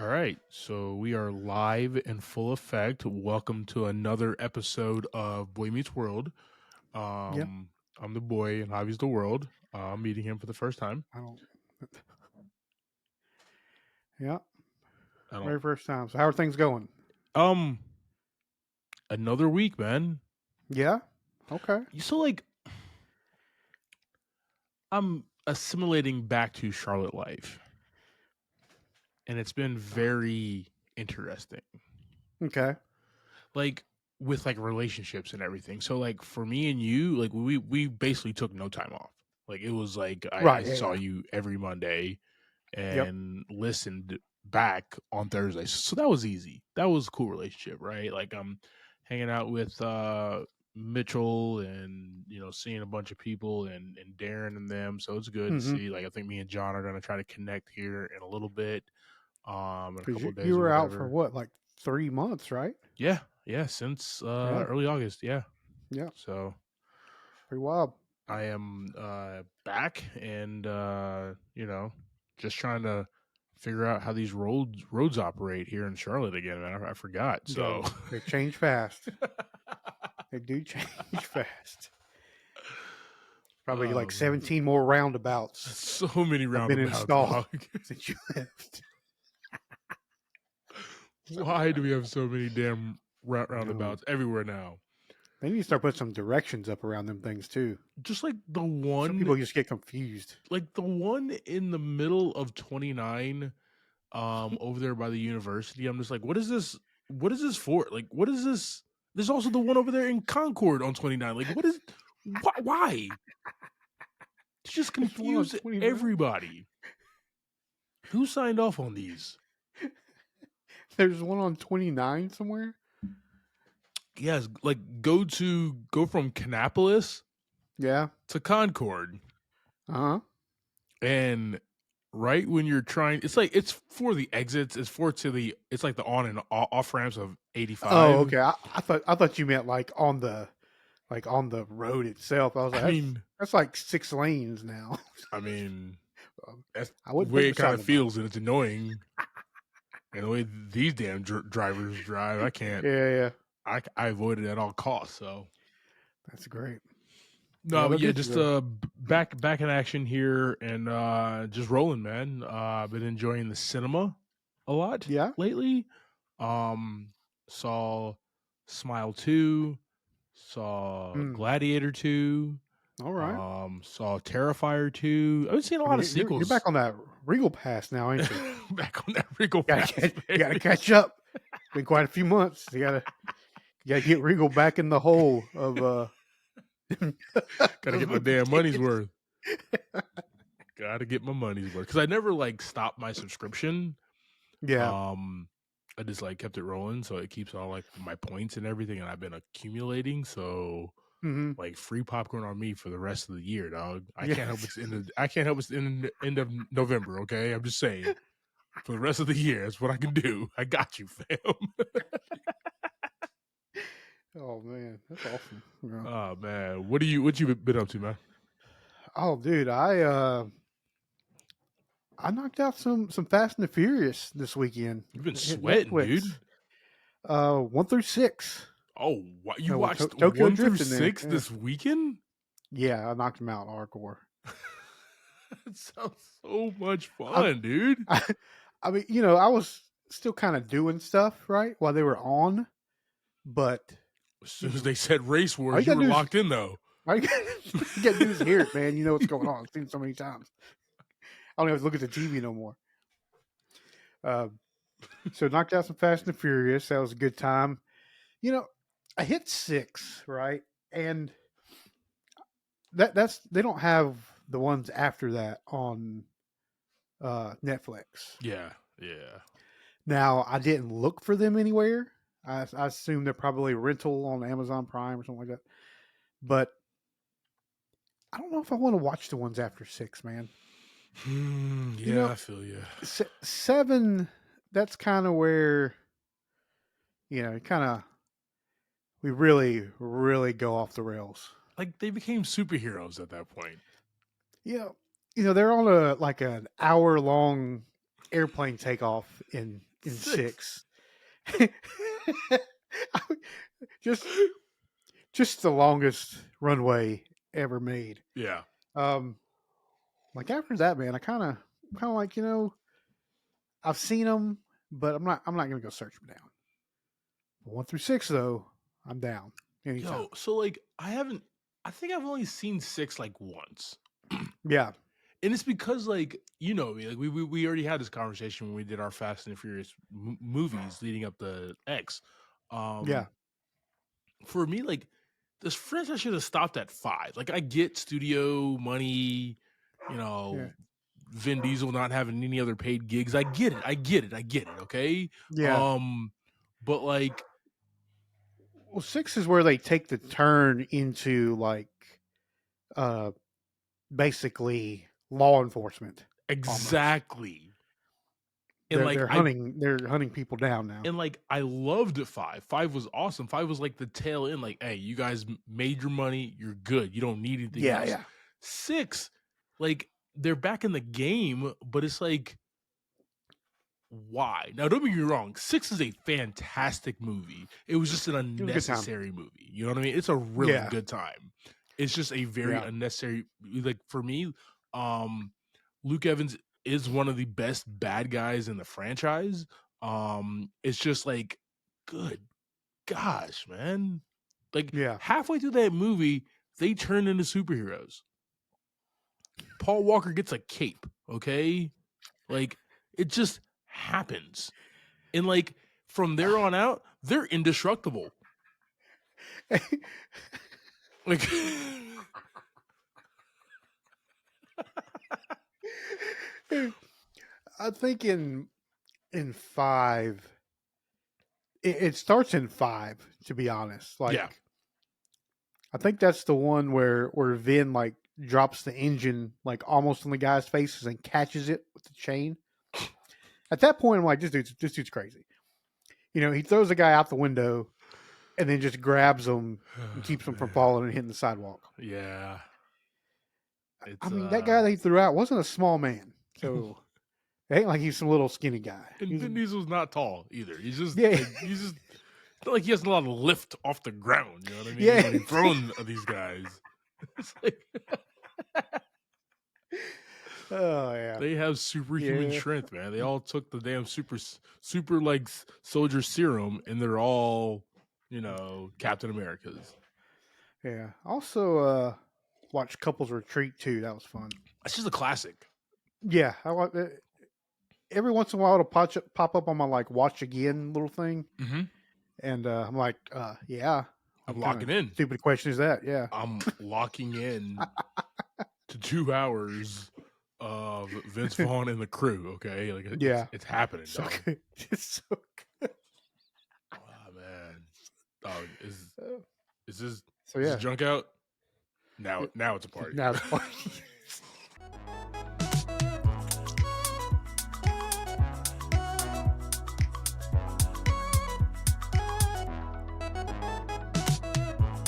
All right, so we are live in full effect. Welcome to another episode of Boy Meets World. Yeah, I'm the boy and Javi's the world. I'm meeting him for the first time. I don't. Yeah, I don't. very first time. So how are things going? Um, another week, man. Yeah. Okay. So like, I'm assimilating back to Charlotte life, and it's been very interesting. Okay. Like with like relationships and everything. So like for me and you, like we basically took no time off. Like it was like I Right. Yeah. saw Yeah. you every Monday Yep. and listened back on Thursday. So that was easy. That was a cool relationship, right? Like I'm hanging out with Mitchell and seeing a bunch of people and Darren and them. So it's good to Mm-hmm. see. Like I think me and John are gonna try to connect here in a little bit, in a Because couple you, of you days or were out for whatever. what, like 3 months, right? Yeah, yeah, since Yeah. early August, yeah. Yeah. So Pretty wild. I am back and just trying to figure out how these roads operate here in Charlotte again, man. I forgot. Yeah. So They change fast. They do change fast. Probably like um 17 more roundabouts so many have been roundabouts, installed dog. since you left. So Why do we have so many damn I know. roundabouts everywhere now? They need to start putting some directions up around them things too. Just like Some people just get confused. the one in the middle of 29 over there by the university. I'm just like, what is this for? Like, what is this? There's also the one over there in Concord on 29. Like, why? To just There's one on confuse 29. everybody. Who signed off on these? There's one on 29 somewhere. Yes, like go from Canapolis Yeah. to Concord. Uh huh. And right when you're trying, it's for the exits, it's like the on and off ramps of Oh, 85. okay. I thought you meant like on the road itself. I was I like, that's mean, that's like 6 lanes now. I mean, that's I the wouldn't put way the it kind of sign about feels, and it's annoying. And the way these damn drivers drive, I it. can't. Yeah, yeah. I avoid it at all costs. So That's great. Yeah, no, but they'll yeah, get you just there. back in action here and just rolling, man. I've been enjoying the cinema a lot Yeah. lately. Um, saw Smile 2, saw Mm. Gladiator 2, All right. saw Terrifier 2. I've been seeing a I lot mean, of you're back sequels. on that Regal Pass now, ain't you? Back on that Regal Gotta Pass, catch, you gotta baby. catch up. Been quite a few months. You gotta get Regal back in the hole of Gotta those get my movie damn money's tickets. worth. Gotta get my money's worth. Because I never like stopped my subscription. Yeah. Um I just like kept it rolling so it keeps all like my points and everything and I've been accumulating. So Mm-hmm. like free popcorn on me for the rest of the year, dog. Yes. I can't help it's in the end of November, okay? I'm just saying. For the rest of the year, that's what I can do. I got you, fam. Oh man, that's awesome. Yeah. Oh man. What you been up to, man? Oh dude, I knocked out some Fast and the Furious this weekend. You've been Hit sweating, Netflix. dude. 1 through 6. Oh, you With watched Tokyo one through Drift in there. six Yeah. this weekend? Yeah, I knocked him out hardcore. That sounds so much I, fun, dude. I, I mean, I was still kind of doing stuff right while they were on, but As you soon as know, they said race all you wars, you gotta were do is locked in, though. all you gotta do is hear it, man. You know what's going on. I've seen it so many times. I don't even have to look at the TV no more. Uh, so knocked out some Fast and the Furious. That was a good time. I hit 6, right? And that's they don't have the ones after that on Netflix. Yeah, yeah. Now I didn't look for them anywhere. I assume they're probably rental on Amazon Prime or something like that. But I don't know if I want to watch the ones after 6, man. You Yeah, know, I feel you. 7. That's kind of where kind of we really, really go off the rails. Like they became superheroes at that point. You know, they're on a like an hour long airplane takeoff in in 6. 6. just just the longest runway ever made. Yeah. Um, like after that, man, I kind of like I've seen them, but I'm not gonna go search them down. 1 through 6 though, I'm down anytime. Yo, so like I think I've only seen 6 like once. Yeah, And it's because like, you know, like we already had this conversation when we did our Fast and Furious movies leading up to X. yeah, Um for me, like this franchise should have stopped at 5. Like I get studio money, you know, yeah, Vin Diesel not having any other paid gigs. I get it. I get it. I get it. Okay. yeah. Um, but like Well, 6 is where they take the turn into like uh basically law enforcement almost. exactly. And They're like they're hunting they're hunting people down now. I loved it. 5. 5 was awesome. 5 was like the tail end. Like, hey, you guys made your money. You're good. You don't need anything Yeah, else. yeah. 6, like they're back in the game, but it's like why? Now, don't get me wrong. 6 is a fantastic movie. It was just an It was a good time. unnecessary movie. You know what I mean? It's a really Yeah, good time. It's just a very yeah, unnecessary. Like for me, um, Luke Evans is one of the best bad guys in the franchise. It's just like, good gosh, man. Like yeah. halfway through that movie, they turn into superheroes. Paul Walker gets a cape. Okay, like it just happens. And like from there on out, they're indestructible. Like I think in 5, it starts in 5. To be honest, yeah. like I think that's the one where Vin like drops the engine like almost on the guy's faces and catches it with the chain. At that point, I'm like, this dude's crazy. He throws the guy out the window and then just grabs him and keeps him from falling and hitting the sidewalk. Yeah. I It's mean, that guy that he threw out wasn't a small man, so it ain't like he's some little skinny guy. and He's Vin Diesel's not tall either. He's just yeah, like it's not like he has a lot of lift off the ground, you know what I mean? yeah. When he's throwing these guys. It's like Oh yeah, they have superhuman yeah, strength, man. They all took the damn super like soldier serum and they're all, you know, Captain Americas. yeah. Also, watched Couples Retreat too. That was fun. That's just a classic. Yeah, I like every once in a while it'll pop up on my like watch again little thing, Mm-hmm. and I'm like, yeah. I'm What kind locking of in. stupid question is that? Yeah, I'm locking in to 2 hours of Vince Vaughn and the crew. Okay, like yeah. it's happening, So dog. good. It's so good. Oh man, dog Uh, is this So is yeah, this junk out? Now it's a party. now it's fun.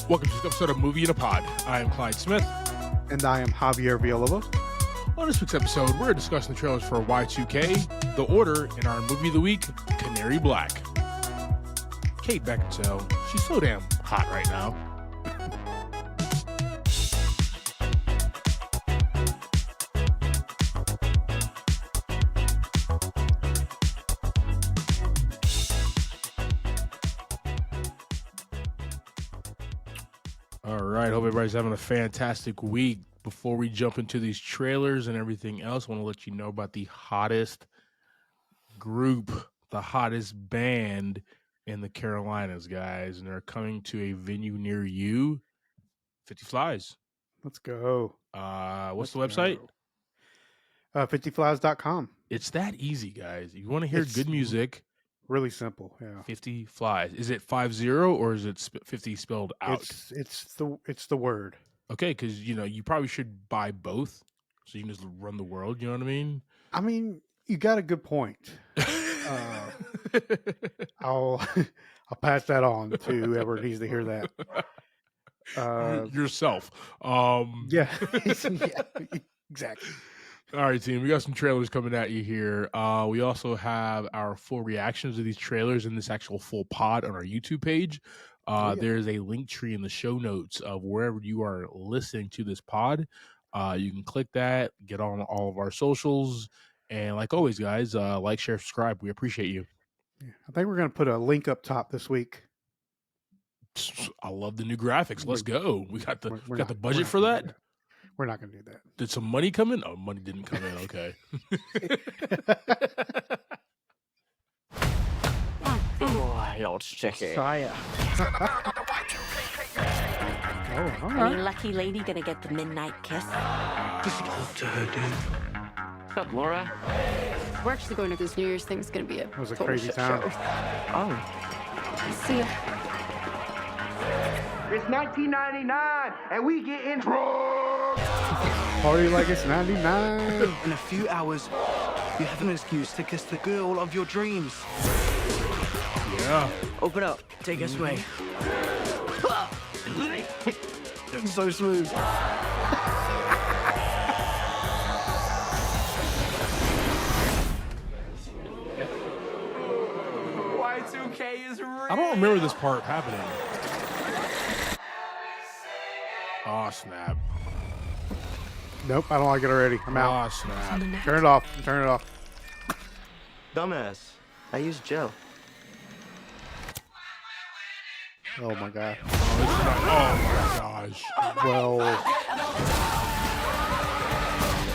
Welcome to this episode of Movie in a Pod. I am Clyde Smith. And I am Javier Villalobos. On this week's episode, we're discussing the trailers for Y2K, The Order, and our movie of the week, Canary Black. Kate Beckinsale, she's so damn hot right now. All right, hope everybody's having a fantastic week. Before we jump into these trailers and everything else, I want to let you know about the hottest group, the hottest band in the Carolinas, guys. And they're coming to a venue near you, 50 Flies. Let's go. What's the website? 50flies.com. It's that easy, guys. If you want to hear It's good music, really simple. Yeah. 50 Flies. Is it 50 or is it 50 spelled out? It's the word. Okay, because you probably should buy both, so you can just run the world. You know what I mean? I mean, you got a good point. I'll pass that on to whoever needs to hear that. Yourself. Yeah, yeah, exactly. All right, team. We got some trailers coming at you here. We also have our full reactions to these trailers in this actual full pod on our YouTube page. Yeah. There's a link tree in the show notes of wherever you are listening to this pod. You can click that, get on all of our socials, and like always, guys, like, share, subscribe. We appreciate you. I think we're going to put a link up top this week. I love the new graphics. Let's go. We got the budget for that. We're not going to do that. Did some money come in? Oh, money didn't come in. Okay. Wild chicken. Sire. Oh, all Any right. lucky lady gonna get the midnight kiss? What's up, Laura? We're actually going to this New Year's thing. It's going to be a That was a total crazy shit time. show. Oh, See ya. It's 1999, and we getting drunk. Party like it's 99. In a few hours, you have an excuse to kiss the girl of your dreams. Yeah. open up. Take us away. So smooth. Y2K is real. I don't remember this part happening. Oh, snap. Nope, I don't like it already. I'm out. Oh, snap. Turn it off. Turn it off. Dumbass. I use gel. Oh my god. Oh, my gosh. Well,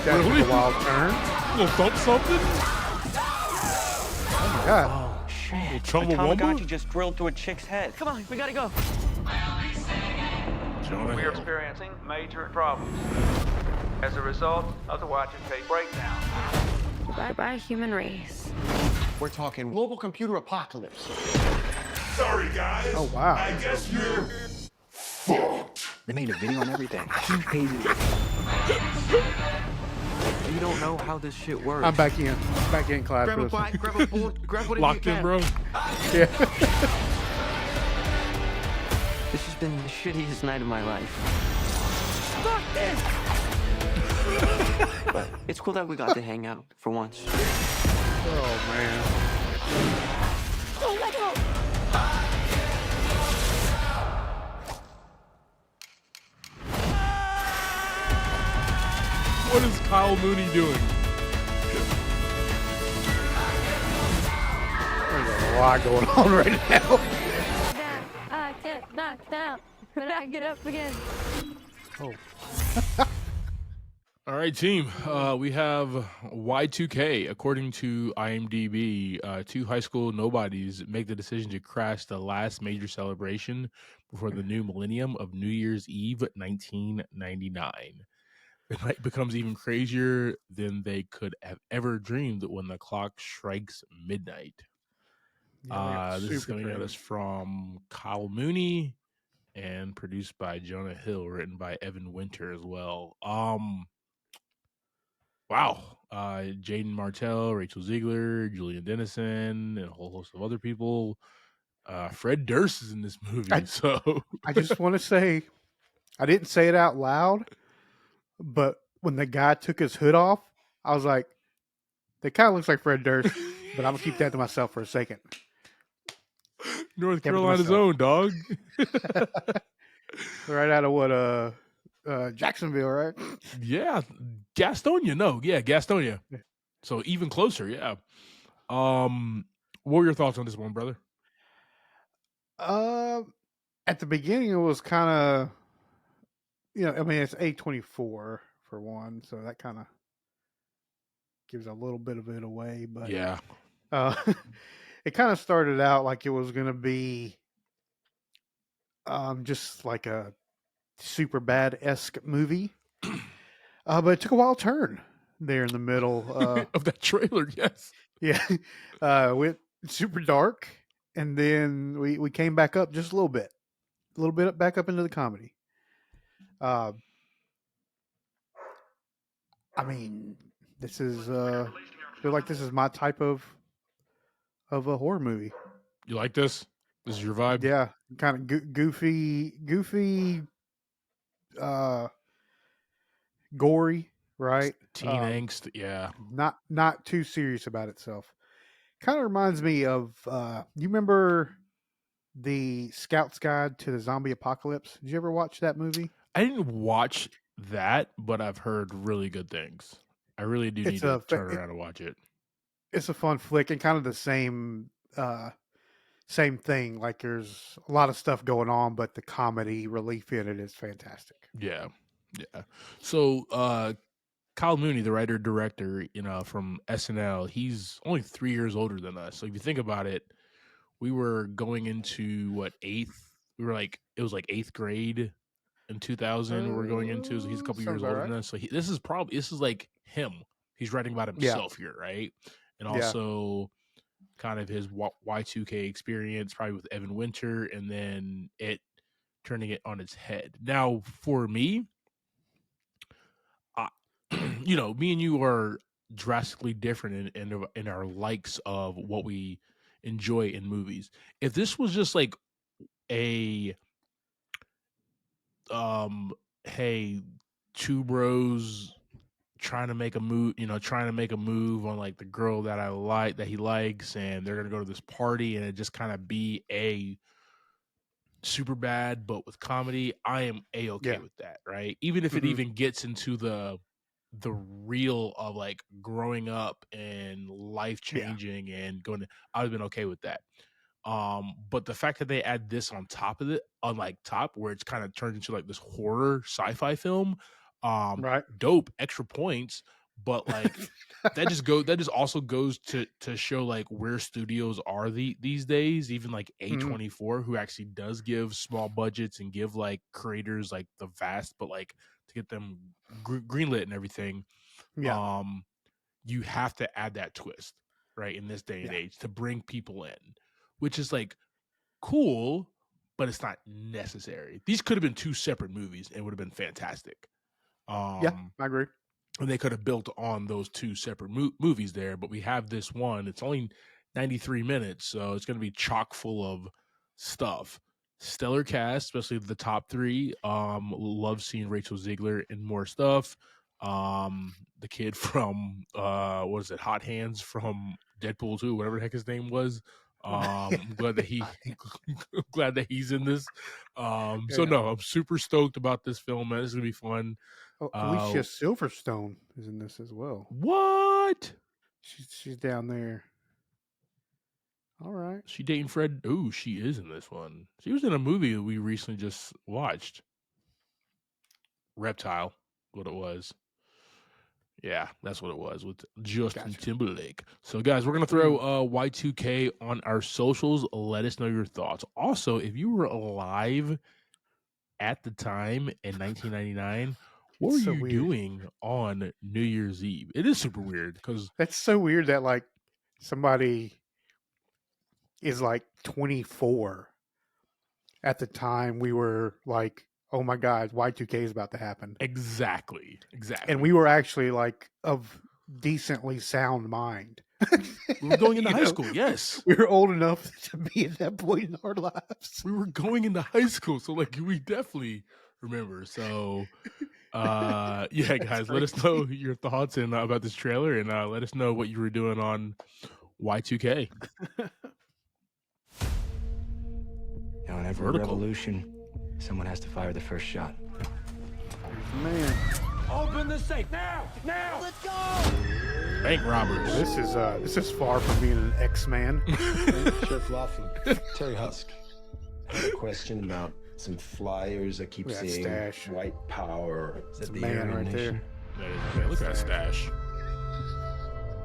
that Really? was a wild turn. Little thump something? Oh my god. Shit. Chumbawamba? just drilled through a chick's head. Come on, we gotta go. Jonah We're Hill. experiencing major problems as a result of the Y2K breakdown. Bye-bye, human race. We're talking global computer apocalypse. Sorry, guys. Oh wow. I guess you're fucked. They made a video on everything. 2 pages. You don't know how this shit works. I'm back in. Back in, Clyde. Grab a for this one. bike, grab a board, grab whatever Locked you in, can. bro. Yeah. This has been the shittiest night of my life. But it's cool that we got to hang out for once. Oh man. What is Kyle Mooney doing? There's a lot going on right now. I get knocked out, but I get up again. Oh. All right, team. We have Y2K. According to IMDb, 2 high school nobodies make the decision to crash the last major celebration before the new millennium of New Year's Eve, 1999. The night becomes even crazier than they could have ever dreamed when the clock strikes midnight. Yeah, This is super coming at crazy. us from Kyle Mooney and produced by Jonah Hill, written by Evan Winter as well. Wow. Jaden Martell, Rachel Ziegler, Julian Dennison, and a whole host of other people. Fred Durst is in this movie. I just want to say, I didn't say it out loud, but when the guy took his hood off, I was like, that kind of looks like Fred Durst, but I'm going to keep that to myself for a second. North Kept it to Carolina's myself. own, dog. Right out of what, Jacksonville, right? Yeah. Gastonia. No. Yeah, Gastonia. Yeah. So even closer. Yeah. What were your thoughts on this one, brother? At the beginning, it was kind of, I mean, it's A24 for one, so that kind of gives a little bit of it away. But Yeah. it kind of started out like it was going to be just like a super bad-esque movie. But it took a wild turn there in the middle. Of that trailer, yes. Yeah. Went super dark, and then we came back up just a little bit back up into the comedy. I mean, this is I feel like this is my type of a horror movie. You like this? This is your vibe? Yeah, kind of goofy, gory. right? Teen angst. Yeah. Not too serious about itself. Kind of reminds me of you remember the Scout's Guide to the Zombie Apocalypse? Did you ever watch that movie? I didn't watch that, but I've heard really good things. I really do need It's to a turn around and watch it. it's a fun flick and kind of the same thing. Like there's a lot of stuff going on, but the comedy relief in it is fantastic. Yeah. Yeah. So Kyle Mooney, the writer director, from SNL, he's only 3 years older than us. So if you think about it, we were going into eighth? We were like, it was like eighth grade in 2000. We were going into, so he's a couple years Sounds about older right. than us. So this is like him. He's writing about Yeah. himself here, right? And Yeah. also kind of his Y2K experience, probably with Evan Winter, and then it turning it on its head. Now, for me, me and you are drastically different in our likes of what we enjoy in movies. If this was just like a hey, two bros trying to make a move on like the girl that I like, that he likes, and they're gonna go to this party, and it just kind of be a super bad but with comedy, I am a-okay Yeah. with that, right? Even if it Mhm. even gets into the real of like growing up and life changing and going to, I would have been okay with that. But the fact that they add this on top of it, on like top, where it's kind of turned into like this horror sci-fi film, Right. dope, extra points. But like that just also goes to show like where studios are these days. Even like A24, who actually does give small budgets and give like creators like the vast, but like to get them greenlit and everything, Yeah. you have to add that twist, right, in this day and Yeah. age to bring people in, which is like cool, but it's not necessary. These could have been two separate movies and would have been fantastic. Yeah. I agree. And they could have built on those two separate movies there, but we have this one. It's only 93 minutes, so it's going to be chock full of stuff. Stellar cast, especially the top three. Love seeing Rachel Ziegler in more stuff. The kid from what is it, Hot Hands from Deadpool 2, whatever the heck his name was. I'm glad that glad that he's in this. So no, I'm super stoked about this film, man. It's gonna be fun. Oh, Alicia Silverstone is in this as well. What? She's down there. All right. She dating Fred? Ooh, she is in this one. She was in a movie that we recently just watched. Reptile, what it was. Yeah, that's what it was with Justin Timberlake. So, guys, we're going to throw Y2K on our socials. Let us know your thoughts. Also, if you were alive at the time in 1999, what were you doing on New Year's Eve? It is super weird because that's so weird that like somebody is like 24 at the time we were like, oh my God, Y2K is about to happen. Exactly. And we were actually like of decently sound mind. We were going into high school, yes. We were old enough to be at that point in our lives. We were going into high school, so like we definitely remember. So yeah, guys, let us know your thoughts and about this trailer, and let us know what you were doing on Y2K. In every revolution, someone has to fire the first shot. Man. Open the safe now! Now! Let's go! Bank robbers. This is far from being an X-Man. Sheriff Laughlin, Terry Husk. I have a question about some flyers I keep seeing. Stash. White power. Is that the man right Nation? there? Look at that stash.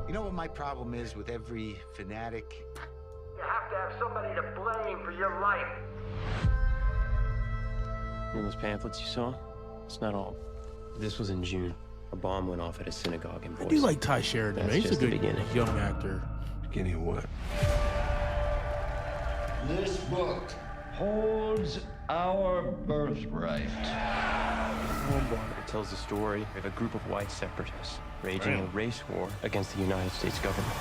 You know what my problem is with every fanatic? You have to have somebody to blame for your life. You know those pamphlets you saw? It's not all. This was in June. A bomb went off at a synagogue in Boise. I do like Ty Sheridan, man. He's a good young actor. Beginning of what? This book holds our birthright. It tells the story of a group of white separatists raging a race war against the United States government.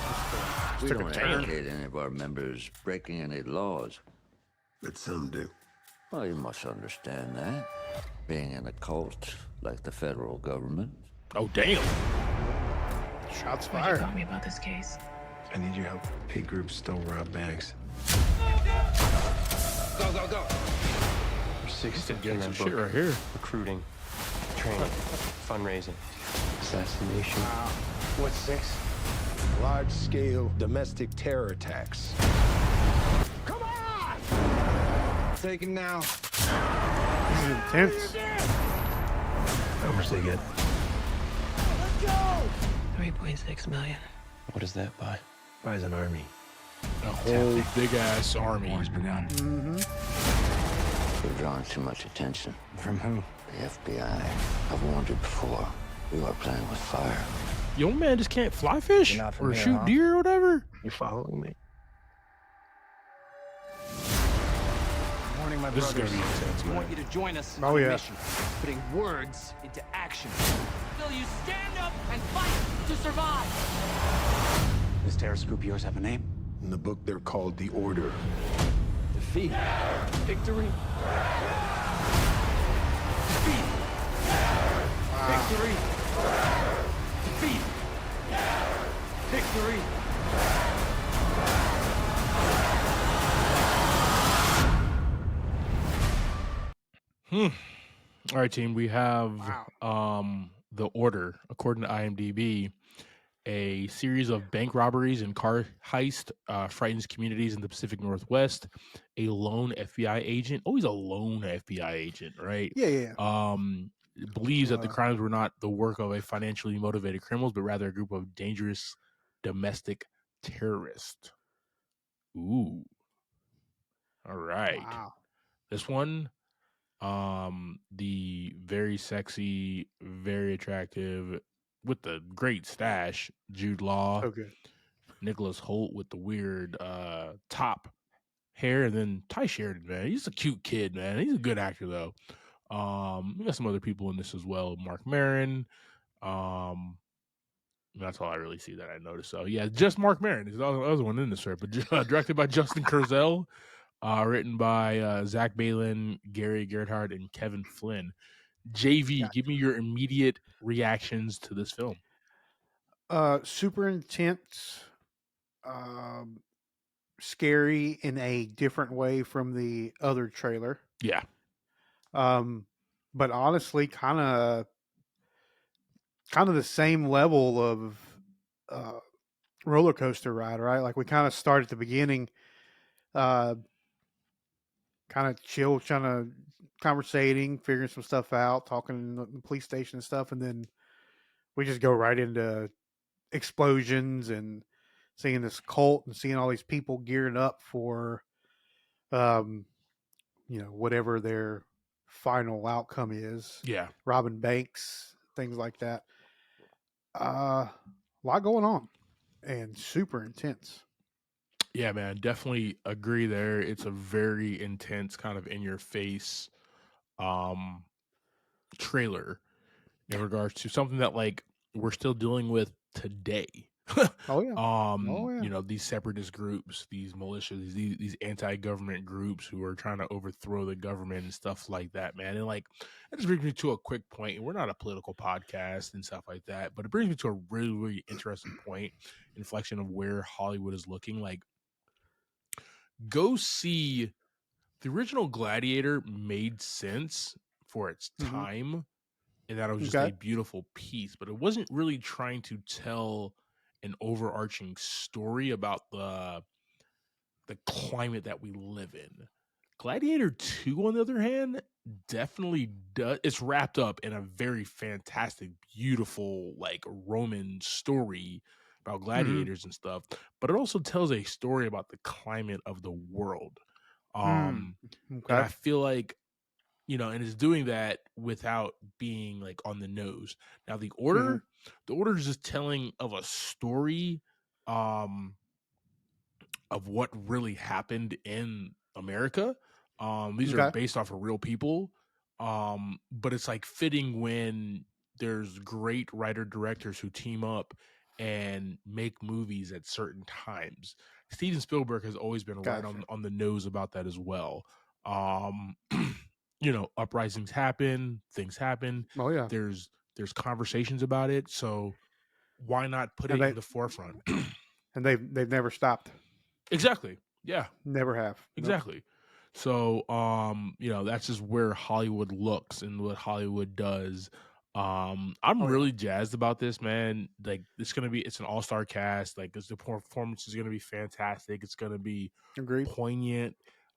We don't advocate any of our members breaking any laws. But some do. Well, you must understand that. Being in a cult like the federal government. Oh, damn. Shots Why'd you fired. call me about this case? I need your help. Hate groups don't rob banks. Go, go, go. There's 6 steps in Getting that some book. shit right here. Recruiting, training, fundraising, assassination. What's 6? Large-scale domestic terror attacks. Come on! Take him now. This is intense. How much they get? Let's go! 3.6 million. What does that buy? Buys an army. A whole big-ass army. War's begun. You're drawing too much attention. From who? The FBI. I've warned you before. You are playing with fire. Your man just can't fly fish You're not from or here, shoot huh? deer or whatever. You following me? Morning, my This is brothers. gonna be intense, I man. want you to join us Oh, on a yeah. mission, putting words into action. Will you stand up and fight to survive? This terrorist group of yours have a name? In the book, they're called The Order. Defeat. Victory. Defeat. Victory. Defeat. Victory. All right, team. We have The Order, according to IMDb, a series of bank robberies and car heist frightens communities in the Pacific Northwest. A lone FBI agent, always a lone FBI agent, right? Yeah. Believes that the crimes were not the work of a financially motivated criminals, but rather a group of dangerous domestic terrorists. Ooh. All right. Wow. This one, the very sexy, very attractive, with the great stash, Jude Law, So good. Nicholas Holt with the weird top hair, and then Ty Sheridan, man. He's a cute kid, man. He's a good actor though. We got some other people in this as well. Mark Maron. That's all I really see that I noticed. So yeah, just Mark Maron is the other one in this, right? But directed by Justin Kurzel. Written by Zach Balin, Gary Gerhardt, and Kevin Flynn. JV, give me your immediate reactions to this film. Super intense, scary in a different way from the other trailer. Yeah. But honestly, kind of the same level of roller coaster ride, right? Like we kind of start at the beginning, kind of chill, trying to conversating, figuring some stuff out, talking in the police station and stuff, and then we just go right into explosions and seeing this cult and seeing all these people gearing up for, whatever their final outcome is. Yeah, robbing banks, things like that. A lot going on, and super intense. Yeah, man, definitely agree there. It's a very intense, kind of in your face trailer in regards to something that like we're still dealing with today. Oh yeah. These separatist groups, these militias, these anti-government groups who are trying to overthrow the government and stuff like that, man. And like that just brings me to a quick point. And we're not a political podcast and stuff like that, but it brings me to a really, really interesting point, inflection of where Hollywood is looking. Like, go see the original Gladiator made sense for its time, and that it was just a beautiful piece, but it wasn't really trying to tell an overarching story about the climate that we live in. Gladiator 2, on the other hand, definitely does. It's wrapped up in a very fantastic, beautiful, like Roman story about gladiators and stuff, but it also tells a story about the climate of the world. And I feel like, and it's doing that without being like on the nose. Now the order is just telling of a story of what really happened in America. These are based off of real people. But it's like fitting when there's great writer directors who team up and make movies at certain times. Steven Spielberg has always been right on the nose about that as well. Uprisings happen, things happen. Oh yeah. There's There's conversations about it, so why not put it in the forefront? And they've never stopped. Exactly. Yeah. Never have. Exactly. Nope. So, that's just where Hollywood looks and what Hollywood does. I'm really jazzed about this, man. Like, it's an all-star cast. Like, the performance is gonna be fantastic. It's gonna be poignant.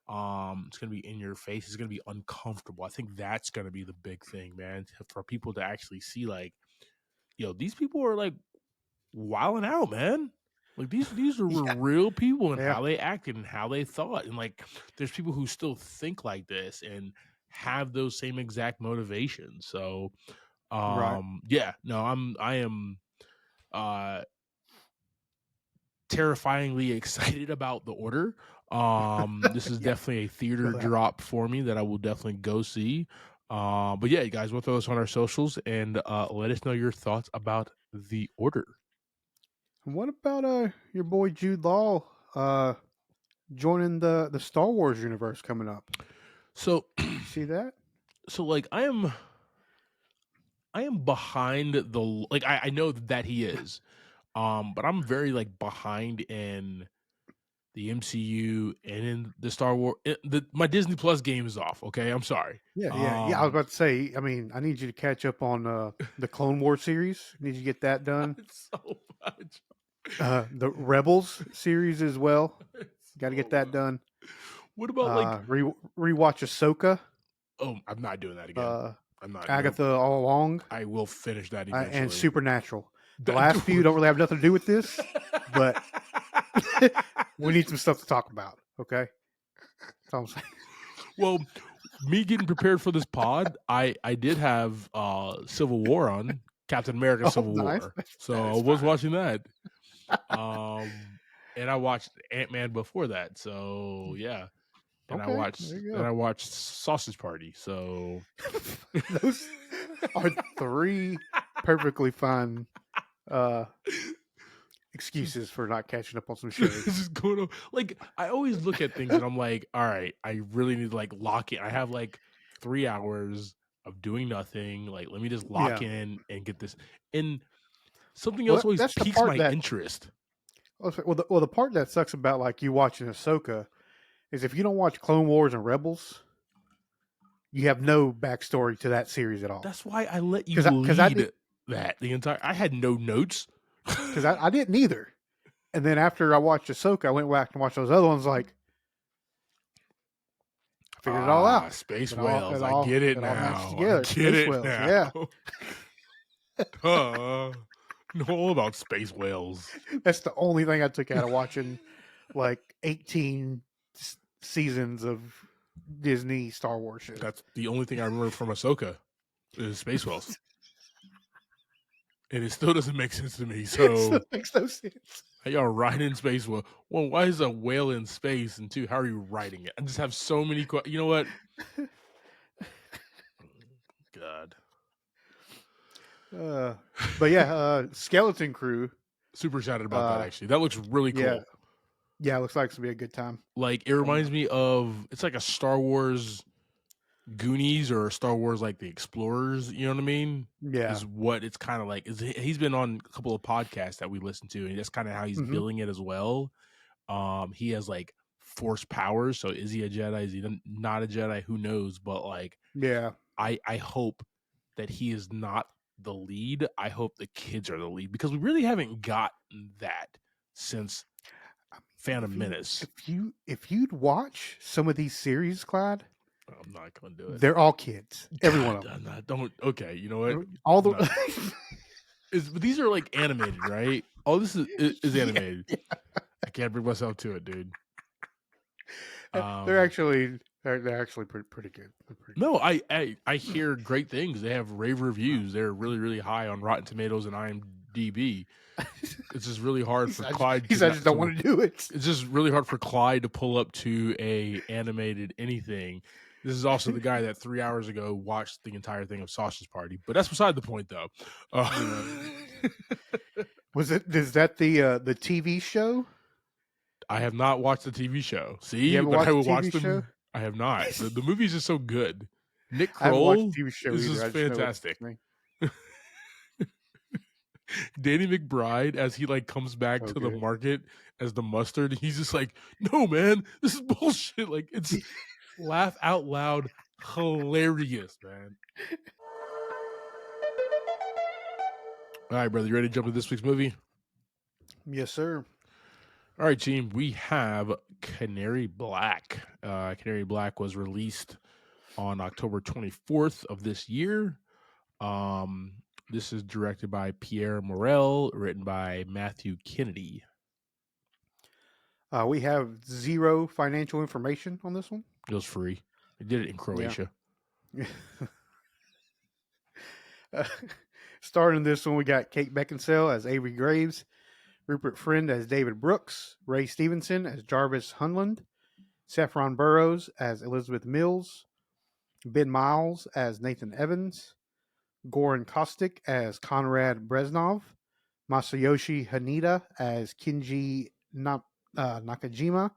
It's gonna be in your face. It's gonna be uncomfortable. I think that's gonna be the big thing, man, for people to actually see, like, these people are like wilding out, man. Like these are real people and how they acted and how they thought. And like there's people who still think like this and have those same exact motivations. So I am terrifyingly excited about The Order. This is definitely a theater drop for me that I will definitely go see. But yeah, you guys, we'll throw this on our socials and let us know your thoughts about The Order. What about your boy Jude Law joining the Star Wars universe coming up? So see that? So like I am behind the like I know that he is. But I'm very like behind in the MCU and in the Star Wars. My Disney Plus game is off. Okay, I'm sorry. Yeah. I was about to say. I mean, I need you to catch up on the Clone Wars series. I need you to get that done. So much. The Rebels series as well. Got to get that done. What about rewatch Ahsoka? Oh, I'm not doing that again. I'm not. Agatha all along. I will finish that eventually. And Supernatural. The last few don't really have nothing to do with this, but we need some stuff to talk about. Okay, that's all I'm saying. Well, me getting prepared for this pod, I did have Civil War on, Captain America Civil War, so I was watching that. And I watched Ant-Man before that, so yeah. And I watched Sausage Party. So those are three perfectly fine excuses for not catching up on some shows. This is going on. Like I always look at things and I'm like, all right, I really need to like lock in. I have like 3 hours of doing nothing. Like, let me just lock in and get this. And something else always piques my interest. Well, the part that sucks about like you watching Ahsoka is if you don't watch Clone Wars and Rebels, you have no backstory to that series at all. That's why I let you lead that the entire. I had no notes because I didn't either. And then after I watched Ahsoka, I went back and watched those other ones. Like, I figured it all out. Space whales. I get it now. Together. Space whales. Yeah. Know all about space whales. That's the only thing I took out of watching like 18 seasons of Disney Star Wars shit. That's the only thing I remember from Ahsoka is space whales. And it still doesn't make sense to me. So it still makes no sense. How y'all riding space whale? One, why is a whale in space? And two, how are you riding it? I just have so many questions. You know what? God. But yeah, Skeleton Crew. Super excited about that, actually. That looks really cool. Yeah, it looks like it's going to be a good time. Like, it reminds me of, it's like a Star Wars Goonies or Star Wars, like the Explorers, you know what I mean? Yeah. Is what it's kind of like. He's been on a couple of podcasts that we listen to, and that's kind of how he's billing it as well. He has, like, force powers, so is he a Jedi? Is he not a Jedi? Who knows? But, like, yeah, I hope that he is not the lead. I hope the kids are the lead, because we really haven't gotten that since Phantom Menace. If you'd watch some of these series, Clyde, I'm not gonna do it. They're all kids. Every one of them. Don't. Okay, you know what? All the but these are like animated, right? Oh, this is animated. Yeah. I can't bring myself to it, dude. They're actually pretty good. No, I hear great things. They have rave reviews. They're really, really high on Rotten Tomatoes and IMDb. It's just really hard for Clyde. I just don't want to do it. It's just really hard for Clyde to pull up to a animated anything. This is also the guy that 3 hours ago watched the entire thing of Sausage Party. But that's beside the point, though. Is that the TV show? I have not watched the TV show. See, but I will watch them. Show? I have not. The movie's just so good. Nick Kroll is just fantastic. Danny McBride, as he like comes back to the market as the mustard, he's just like, no, man, this is bullshit. Like, it's laugh out loud hilarious, man. All right, brother, you ready to jump into this week's movie? Yes, sir. All right, team, we have Canary Black. Canary Black was released on October 24th of this year. This is directed by Pierre Morel, written by Matthew Kennedy. We have zero financial information on this one. It was free. They did it in Croatia. Yeah. Starring this one, we got Kate Beckinsale as Avery Graves, Rupert Friend as David Brooks, Ray Stevenson as Jarvis Hunland, Saffron Burrows as Elizabeth Mills, Ben Miles as Nathan Evans, Goran Kostic as Konrad Breznov, Masayoshi Haneda as Kinji Nakajima,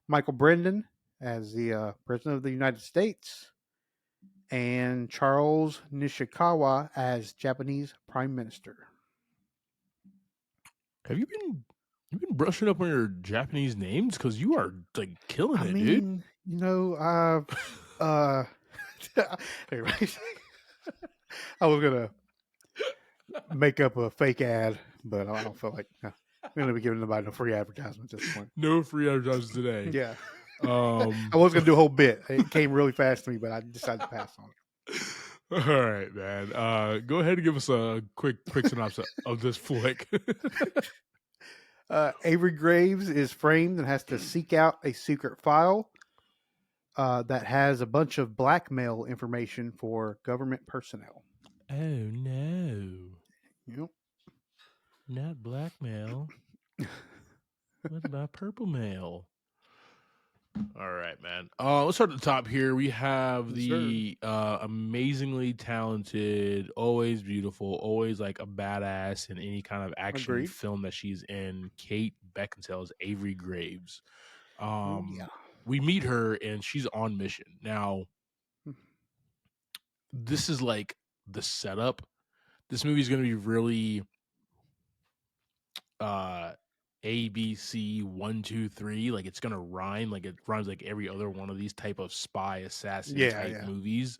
Michael Brendan as the President of the United States, and Charles Nishikawa as Japanese Prime Minister. Have you been brushing up on your Japanese names? Because you are like killing it, dude. You know, anyways, I was gonna make up a fake ad, but I don't feel like I'm gonna be giving nobody no free advertisement at this point. No free advertisements today. Yeah. I was gonna do a whole bit. It came really fast to me, but I decided to pass on it. All right, man. Go ahead and give us a quick synopsis of this flick. Avery Graves is framed and has to seek out a secret file that has a bunch of blackmail information for government personnel. Oh no! Yep. Not blackmail. What about purple mail? All right, man. Let's start at the top here. We have the amazingly talented, always beautiful, always like a badass in any kind of action film that she's in, Kate Beckinsale as Avery Graves. We meet her and she's on mission. Now, this is like the setup. This movie is going to be really A, B, C, 1, 2, 3. Like it's gonna rhyme. Like it rhymes like every other one of these type of spy assassin type movies.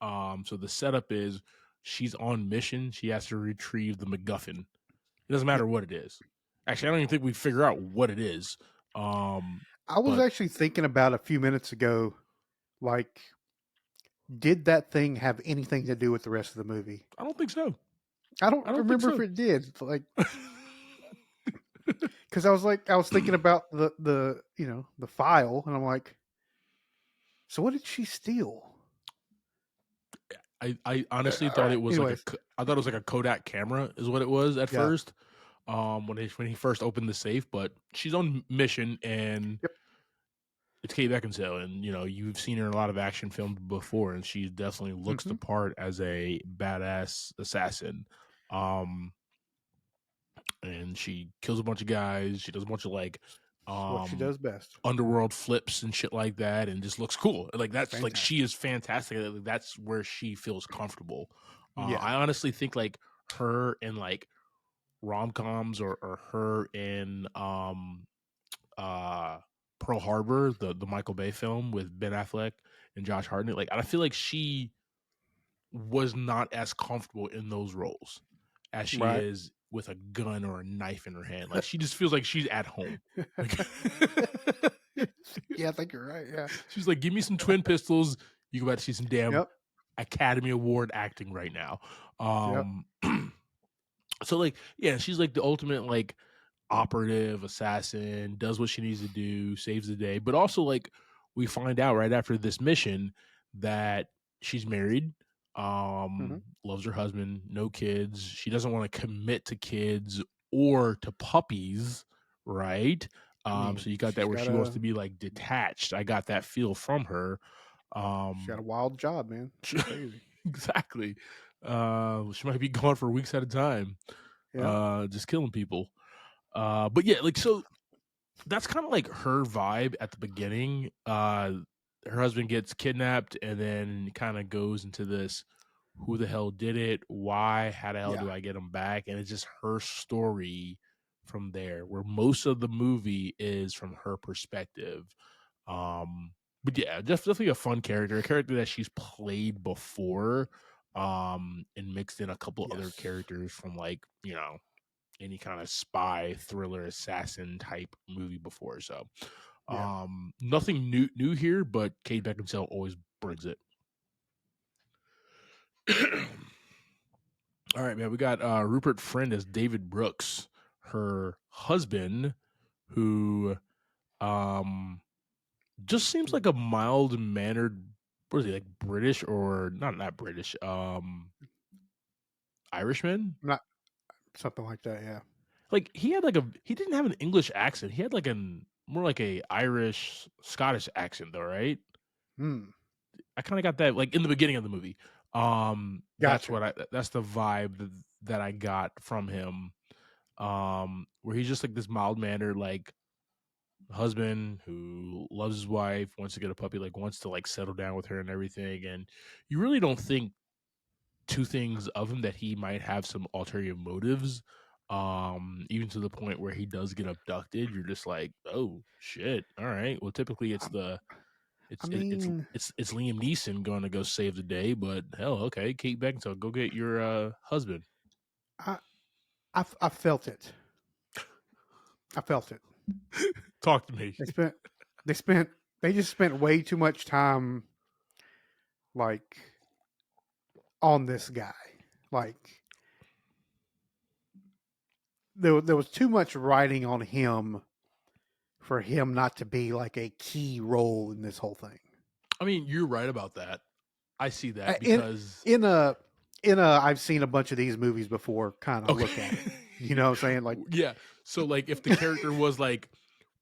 So the setup is she's on mission. She has to retrieve the MacGuffin. It doesn't matter what it is. Actually, I don't even think we figure out what it is. I was actually thinking about a few minutes ago, like, did that thing have anything to do with the rest of the movie? I don't think so. I don't remember if it did. Like, because I was thinking about the file, and I'm like, so what did she steal? I honestly thought it was I thought it was like a Kodak camera is what it was at first. When he first opened the safe, but she's on mission and it's Kate Beckinsale, and you've seen her in a lot of action films before, and she definitely looks the part as a badass assassin. And she kills a bunch of guys. She does a bunch of like what she does best, underworld flips and shit like that, and just looks cool. Like that's fantastic. Like she is fantastic. That's where she feels comfortable. I honestly think like her in like rom-coms or her in Pearl Harbor, the Michael Bay film with Ben Affleck and Josh Hartnett. Like I feel like she was not as comfortable in those roles as she is with a gun or a knife in her hand. Like she just feels like she's at home. Like, yeah, I think you're right. Yeah. She's like, give me some twin pistols. You about to see some damn Academy Award acting right now. So like, yeah, she's like the ultimate like operative assassin, does what she needs to do, saves the day. But also like we find out right after this mission that she's married. Loves her husband, no kids. She doesn't want to commit to kids or to puppies, right? So you got that where she wants to be like detached. I got that feel from her. She got a wild job, man. She's crazy. Exactly. She might be gone for weeks at a time, just killing people. But yeah, like so that's kind of like her vibe at the beginning. Her husband gets kidnapped and then kind of goes into this who the hell did it, why, how the hell Yeah. do I get him back? And it's just her story from there, where most of the movie is from her perspective. But yeah, definitely a fun character, a character that she's played before, and mixed in a couple other characters from, like, you know, any kind of spy, thriller, assassin type movie before. So nothing new here, but Kate Beckinsale always brings it. All right, man. We got Rupert Friend as David Brooks, her husband, who just seems like a mild mannered. What is he, like, British or not British? Irishman? Not something like that. Yeah. Like, he didn't have an English accent. He had like more like a Irish Scottish accent though, right? I kind of got that like in the beginning of the movie. That's the vibe that I got from him. Where he's just like this mild mannered, like, husband who loves his wife, wants to get a puppy, like wants to like settle down with her and everything. And you really don't think two things of him, that he might have some ulterior motives. Even to the point where he does get abducted. You're just like, oh shit. All right. Well, typically it's Liam Neeson going to go save the day, but hell, okay, Kate Beckinsale, go get your husband. I felt it. I felt it. Talk to me. They just spent way too much time, like, on this guy. Like, there was too much writing on him for him not to be like a key role in this whole thing. I mean, you're right about that. I see that because in a I've seen a bunch of these movies before kind of look at it. You know what I'm saying? Like, yeah. So like if the character was like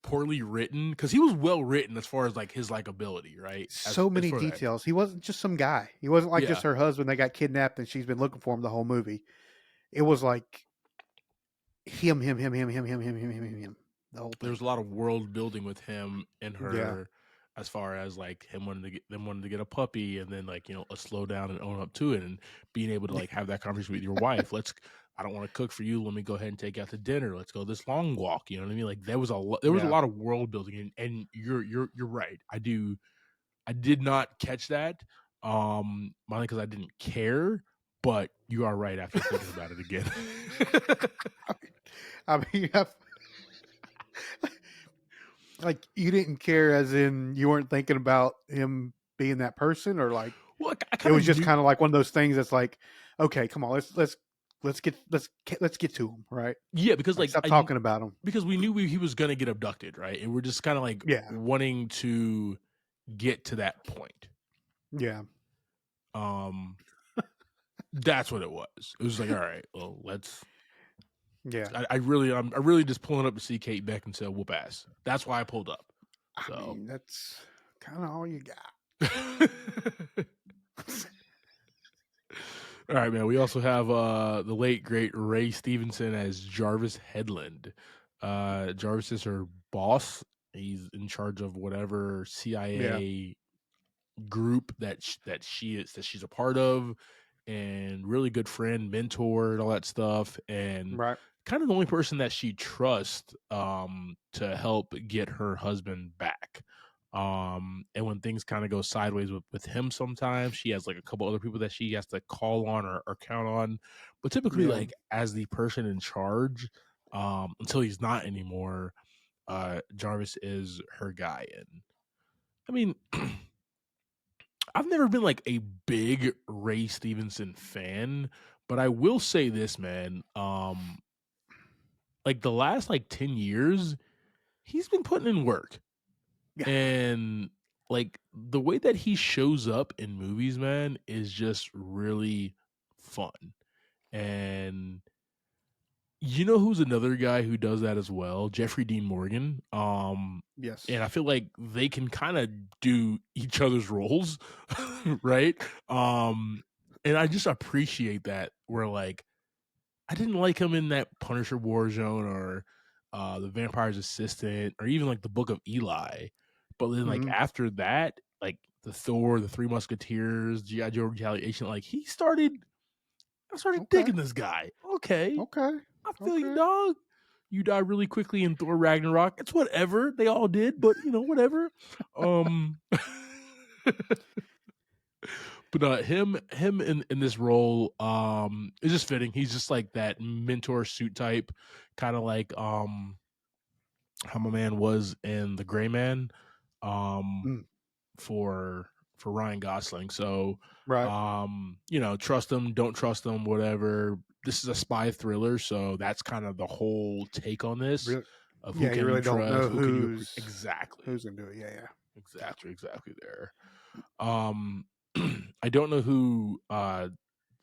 poorly written, because he was well written as far as like his likability, right? So many details. He wasn't just some guy. He wasn't like just her husband that got kidnapped and she's been looking for him the whole movie. It was like him. The whole thing. There was a lot of world building with him and her, as far as like him wanting to get a puppy, and then, like, you know, a slow down and own up to it, and being able to like have that conversation with your wife. I don't want to cook for you. Let me go ahead and take you out to dinner. Let's go this long walk. You know what I mean? Like there was a lot of world building, and you're right. I did not catch that, mainly because I didn't care. But you are right after thinking about it again. I mean, like, you didn't care as in you weren't thinking about him being that person, or like, well, it was just kind of like one of those things that's like, okay, come on, let's get to him, right? Yeah, because like stop talking about him, because we knew he was gonna get abducted, right? And we're just kind of like wanting to get to that point. Yeah. That's what it was. It was like, all right, well, let's. Yeah. I'm really just pulling up to see Kate Beckinsale whoop ass. That's why I pulled up. So I mean, that's kind of all you got. All right, man. We also have the late great Ray Stevenson as Jarvis Headland. Jarvis is her boss. He's in charge of whatever CIA group that she's a part of, and really good friend, mentor, and all that stuff. And kind of the only person that she trusts to help get her husband back. And when things kind of go sideways with him, sometimes she has like a couple other people that she has to call on or count on. But typically, like, as the person in charge, until he's not anymore, Jarvis is her guy. And I mean, I've never been like a big Ray Stevenson fan, but I will say this, man. Like the last like 10 years, he's been putting in work. Yeah. And like the way that he shows up in movies, man, is just really fun. And you know who's another guy who does that as well? Jeffrey Dean Morgan. Yes. And I feel like they can kind of do each other's roles, right? And I just appreciate that, where like I didn't like him in that Punisher Warzone or the Vampire's Assistant or even like the Book of Eli. But then like after that, like the Thor, the Three Musketeers, G.I. Joe Retaliation. Like I started digging this guy. Okay, I feel you, dog. You die really quickly in Thor Ragnarok. It's whatever. They all did, but whatever. But him in this role is just fitting. He's just like that mentor suit type, kind of like how my man was in The Gray Man for Ryan Gosling. So trust him, don't trust him, whatever. This is a spy thriller, so that's kind of the whole take on this. Of who can you really you trust, don't know who can you who's gonna do it. Yeah. exactly there. I don't know who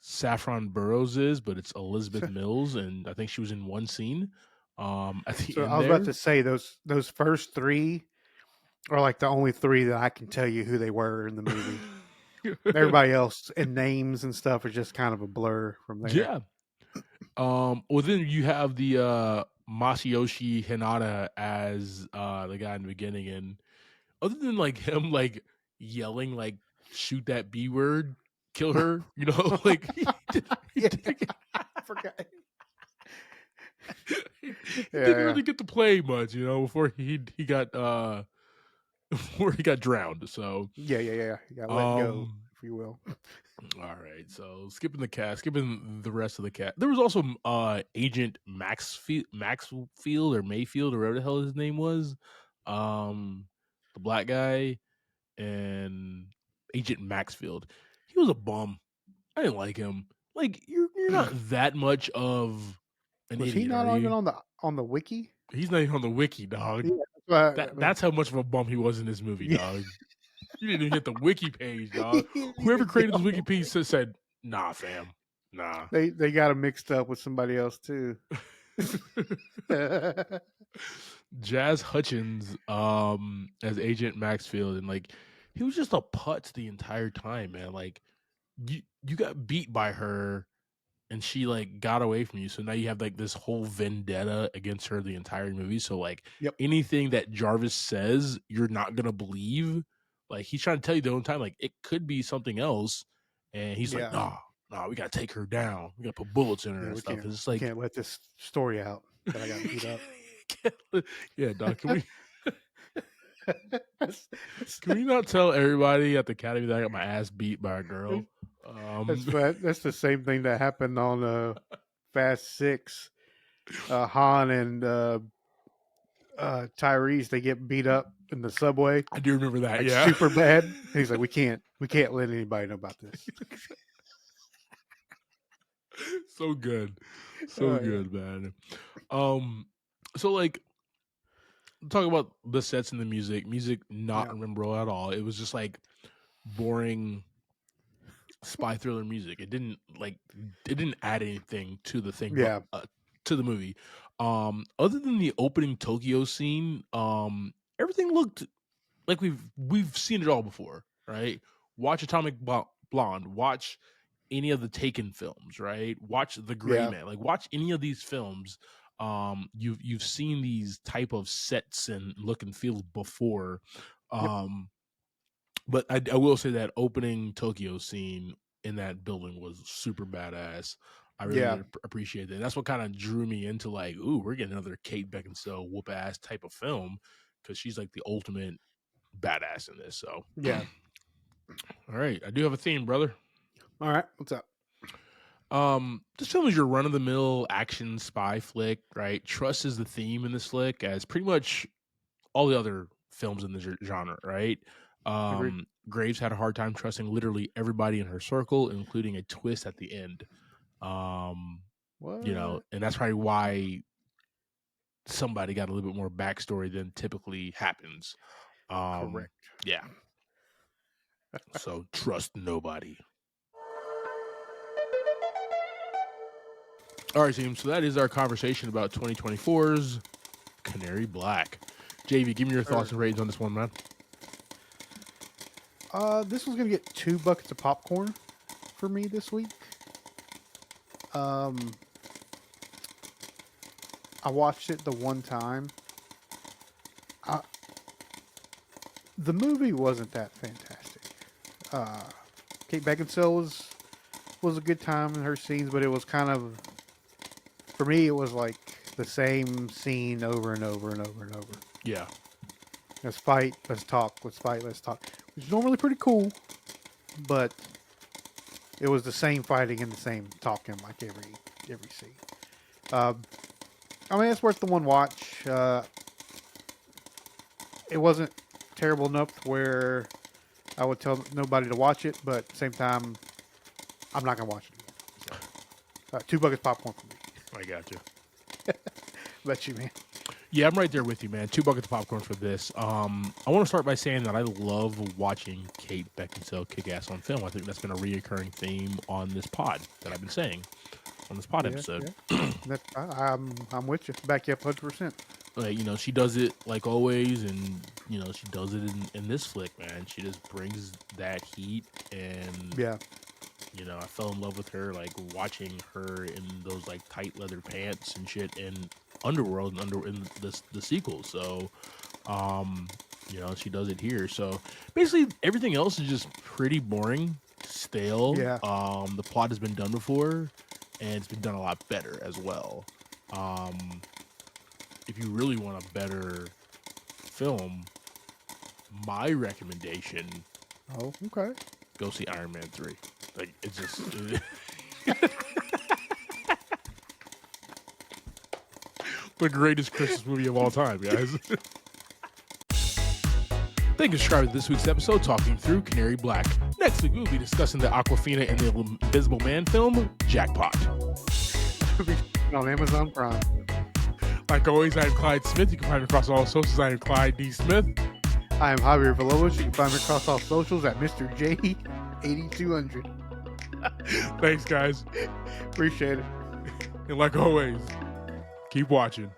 Saffron Burrows is, but it's Elizabeth Mills, and I think she was in one scene. At the end I was about to say those first three are like the only three that I can tell you who they were in the movie. Everybody else and names and stuff is just kind of a blur from there. Yeah. Well, then you have the Masayoshi Hinata as the guy in the beginning, and other than like him like yelling like shoot that B word, kill her, like I forgot. He didn't really get to play much, before he got before he got drowned. So yeah. You got let go, if you will. All right, so skipping the rest of the cast. There was also Agent Maxfield or Mayfield or whatever the hell his name was, the black guy, and Agent Maxfield. He was a bum. I didn't like him. Like you're not that much of an Was idiot. he not even on the wiki? He's not even on the wiki, dog. Yeah, that's how much of a bum he was in this movie, dog. You didn't even hit the wiki page, dog. Whoever created this wiki page said, "Nah, fam, nah." They got him mixed up with somebody else too. Jazz Hutchins, as Agent Maxfield, and like he was just a putz the entire time, man. Like you got beat by her, and she like got away from you. So now you have like this whole vendetta against her the entire movie. So like anything that Jarvis says, you're not gonna believe. Like he's trying to tell you the whole time, like it could be something else, and he's like, "Nah, we gotta take her down. We gotta put bullets in her and stuff." It's like can't let this story out that I got beat up. Yeah, dog. Can we not tell everybody at the academy that I got my ass beat by a girl? That's the same thing that happened on Fast 6. Han and Tyrese, they get beat up in the subway. I do remember that. Like, yeah, super bad. And he's like, we can't let anybody know about this. So good, man. So like, talk about the sets and the music. Music not memorable at all. It was just like boring spy thriller music. It didn't add anything to the thing. To the movie. Other than the opening Tokyo scene, everything looked like we've seen it all before, right? Watch Atomic Blonde, watch any of the Taken films, right? Watch The Gray Man, like watch any of these films. You've seen these type of sets and look and feel before. But I will say that opening Tokyo scene in that building was super badass. I really appreciate that. And that's what kind of drew me into like, ooh, we're getting another Kate Beckinsale whoop ass type of film, because she's like the ultimate badass in this. So all right, I do have a theme, brother. All right, what's up? This film is your run of the mill action spy flick, right? Trust is the theme in this flick, as pretty much all the other films in the genre, right? Graves had a hard time trusting literally everybody in her circle, including a twist at the end. And that's probably why somebody got a little bit more backstory than typically happens. Correct. Yeah. So trust nobody. All right, team. So that is our conversation about 2024's Canary Black. JV, give me your thoughts and ratings on this one, man. This was gonna get 2 buckets of popcorn for me this week. I watched it the one time. The movie wasn't that fantastic. Kate Beckinsale was a good time in her scenes, but it was kind of, for me, it was like the same scene over and over and over and over. Yeah. Let's fight, let's talk, let's fight, let's talk. Which is normally pretty cool, but it was the same fighting and the same talking like every scene. I mean, it's worth the one watch. It wasn't terrible enough where I would tell nobody to watch it, but at the same time, I'm not going to watch it again. So, 2 buckets popcorn for me. I got you. Bet you, man. Yeah, I'm right there with you, man. 2 buckets of popcorn for this. I want to start by saying that I love watching Kate Beckinsale kick ass on film. I think that's been a reoccurring theme on this pod that I've been saying on this pod episode. Yeah. I'm with you. Back you up 100%. Like, you know, she does it like always, and you know, she does it in this flick, man. She just brings that heat, and yeah, you know, I fell in love with her, like watching her in those like tight leather pants and shit in Underworld and in the sequel. So, you know, she does it here. So basically, everything else is just pretty boring, stale. Yeah. The plot has been done before, and it's been done a lot better as well. If you really want a better film, my recommendation. Oh, okay. Go see Iron Man 3. Like, it's just. The greatest Christmas movie of all time, guys. Thank you for subscribing to this week's episode, talking through Canary Black. Next week, we'll be discussing the Awkwafina and the Invisible Man film, Jackpot. On Amazon Prime. Like always, I'm Clyde Smith. You can find me across all socials. I am Clyde D. Smith. I am Javier Villalobos. You can find me across all socials at Mr. J8200. Thanks, guys. Appreciate it. And like always, keep watching.